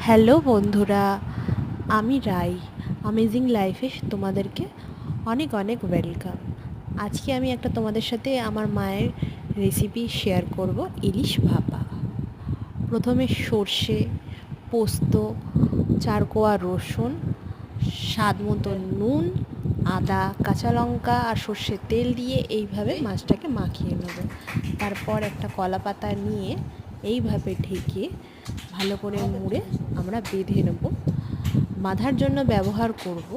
Hello বন্ধুরা, আমি রাই। Amazing লাইফে তোমাদেরকে অনেক অনেক ওয়েলকাম। আজকে আমি একটা তোমাদের সাথে আমার মায়ের রেসিপি শেয়ার করব, ইলিশ ভাপা। প্রথমে সর্ষে, পোস্ত, চারকোয়া রসুন, স্বাদ মতো নুন, আদা, কাঁচা লঙ্কা আর সর্ষের তেল দিয়ে এইভাবে মাছটাকে মাখিয়ে নেব। তারপর একটা কলা পাতা নিয়ে এইভাবে ঢেকে ভালো করে মুড়ে আমরা বেঁধে নেব। বাঁধার জন্য ব্যবহার করব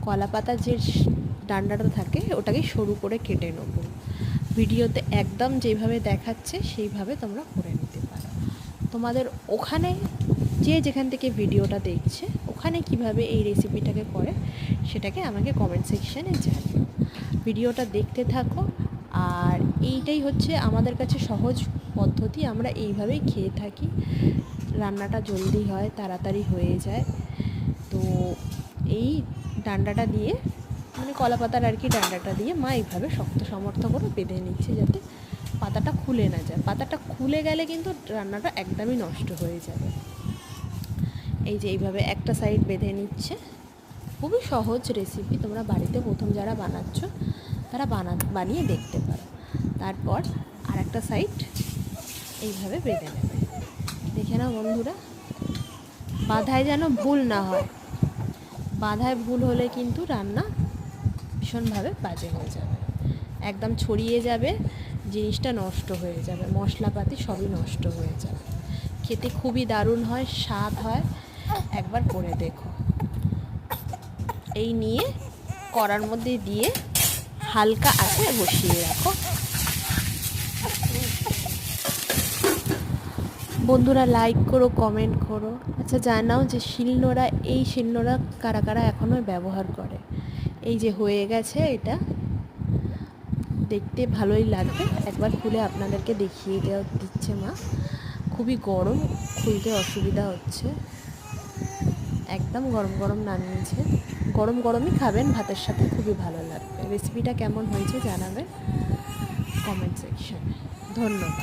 কলা পাতার যে ডান্ডাটা থাকে, ওটাকে সরু করে কেটে নেব। ভিডিওতে একদম যেভাবে দেখাচ্ছে সেইভাবে তোমরা করে নিতে পারো। তোমাদের ওখানে যে যেখান থেকে ভিডিওটা দেখছে ওখানে কিভাবে এই রেসিপিটাকে করে সেটাকে আমাকে কমেন্ট সেকশানে জানিও। ভিডিওটা দেখতে থাকো। আর এইটাই হচ্ছে আমাদের কাছে সহজ পদ্ধতি, আমরা এইভাবেই খেয়ে থাকি। রান্নাটা জলদি হয়, তাড়াতাড়ি হয়ে যায়। তো এই ডান্ডাটা দিয়ে, মানে কলা পাতার আর কি ডান্ডাটা দিয়ে মা এইভাবে শক্ত সমর্থ করে বেঁধে নিচ্ছে, যাতে পাতাটা খুলে না যায়। পাতাটা খুলে গেলে কিন্তু রান্নাটা একদমই নষ্ট হয়ে যাবে। এই যে এইভাবে একটা সাইড বেঁধে নিচ্ছে। খুবই সহজ রেসিপি, তোমরা বাড়িতে প্রথম যারা বানাচ্ছ তারা বানিয়ে দেখতে পারো। তারপর আর একটা সাইড এইভাবে বেঁধে নেবে। দেখে নাও বন্ধুরা, বাঁধায় যেন ভুল না হয়। বাঁধায় ভুল হলে কিন্তু রান্না ভীষণভাবে বাজে হয়ে যাবে, একদম ছড়িয়ে যাবে, জিনিসটা নষ্ট হয়ে যাবে, মশলাপাতি সবই নষ্ট হয়ে যাবে। খেতে খুবই দারুণ হয়, স্বাদ হয়, একবার করে দেখো। এই নিয়ে কড়ার মধ্যে দিয়ে হালকা আঁচে বসিয়ে রাখো। বন্ধুরা লাইক করো, কমেন্ট করো। আচ্ছা জানাও যে শিলনোড়া, এই শিলনোড়া কারা কারা এখনও ব্যবহার করে। এই যে হয়ে গেছে, এটা দেখতে ভালোই লাগবে। একবার খুলে আপনাদেরকে দেখিয়ে দিচ্ছে মা। খুবই গরম, খুলতে অসুবিধা হচ্ছে। একদম গরম গরম নামিয়েছে। গরম গরমই খাবেন, ভাতের সাথে খুবই ভালো লাগবে। রেসিপিটা কেমন হয়েছে জানাবেন কমেন্ট সেকশনে। ধন্যবাদ।